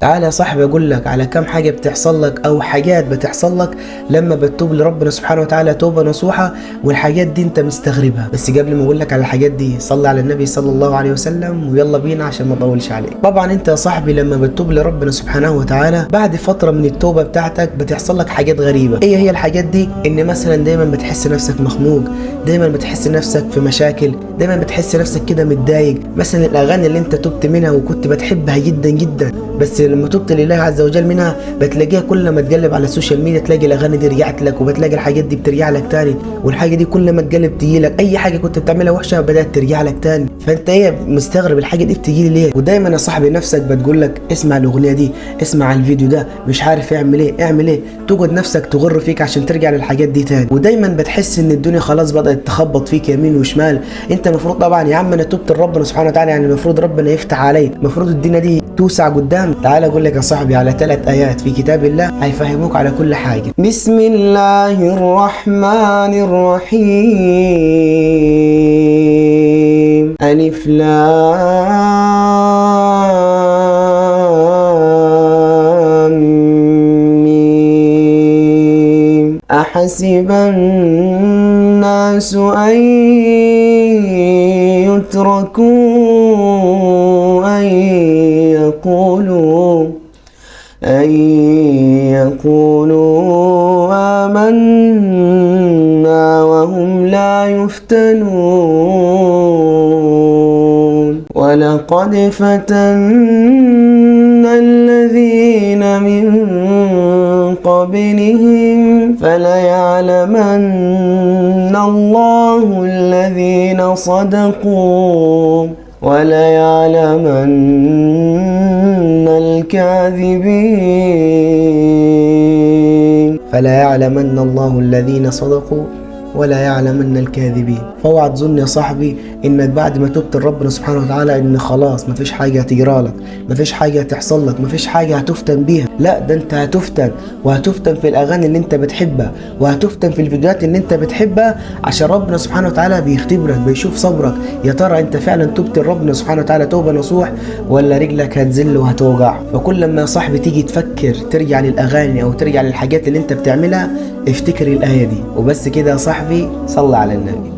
تعالى يا صاحبي اقول لك على كم حاجه بتحصل لك او حاجات بتحصل لك لما بتتوب لربنا سبحانه وتعالى توبه نصوحه، والحاجات دي انت مستغربها. بس قبل ما اقول لك على الحاجات دي صلي على النبي صلى الله عليه وسلم ويلا بينا عشان ما اطولش عليك. طبعا انت يا صاحبي لما بتتوب لربنا سبحانه وتعالى بعد فتره من التوبه بتاعتك بتحصل لك حاجات غريبه. ايه هي الحاجات دي؟ ان مثلا دايما بتحس نفسك مخنوق، دايما بتحس نفسك في مشاكل، دايما بتحس نفسك كده متضايق. مثلا الاغاني اللي انت تبت منها وكنت بتحبها جدا جدا، بس لما تبت لله عز وجل منها بتلاقيها كل ما تقلب على السوشيال ميديا تلاقي الاغاني دي رجعت لك، وبتلاقي الحاجات دي بترجع لك تاني، والحاجه دي كل ما تقلب تجي لك. اي حاجه كنت بتعملها وحشه بدات ترجع لك تاني، فانت ايه مستغرب الحاجه دي بتجي لي ليه؟ ودايما يا صاحبي نفسك بتقول لك اسمع الاغنيه دي، اسمع الفيديو ده، مش عارف اعمل ايه اعمل ايه، تقعد نفسك تغر فيك عشان ترجع للحاجات دي تاني. ودايما بتحس ان الدنيا خلاص بدات تخبط فيك يمين وشمال. انت المفروض طبعا يا عم انا تبت لربنا سبحانه وتعالى، يعني المفروض ربنا يفتح علي، المفروض الدنيا دي توسع قدام. تعال اقول لك يا صاحبي على 3 آيات في كتاب الله هيفهموك على كل حاجه. بسم الله الرحمن الرحيم، ألف لام ميم، أحسب الناس أن يتركوا أن يقولوا آمنا وهم لا يفتنون، ولقد فتنا الذين من قبلهم فليعلمن الله الذين صدقوا وليعلمن الكاذبين. فلا يعلمن الله الذين صدقوا ولا يعلمن الكاذبين. فاوعى تظن يا صاحبي انك بعد ما تبت لربنا سبحانه وتعالى ان خلاص مفيش حاجه هتجرى لك، مفيش حاجه هتحصل لك، مفيش حاجه هتفتن بيها. لا، ده انت هتفتن، وهتفتن في الاغاني اللي انت بتحبها، وهتفتن في الفيديوهات اللي انت بتحبها، عشان ربنا سبحانه وتعالى بيختبرك، بيشوف صبرك. يا ترى انت فعلا تبت لربنا سبحانه وتعالى توبه نصوح ولا رجلك هتزل وهتوجع؟ فكل ما يا صاحبي تيجي تفكر ترجع للاغاني او ترجع للحاجات اللي انت بتعملها افتكر الايه دي وبس كده يا صاحبي. صلى على النبي.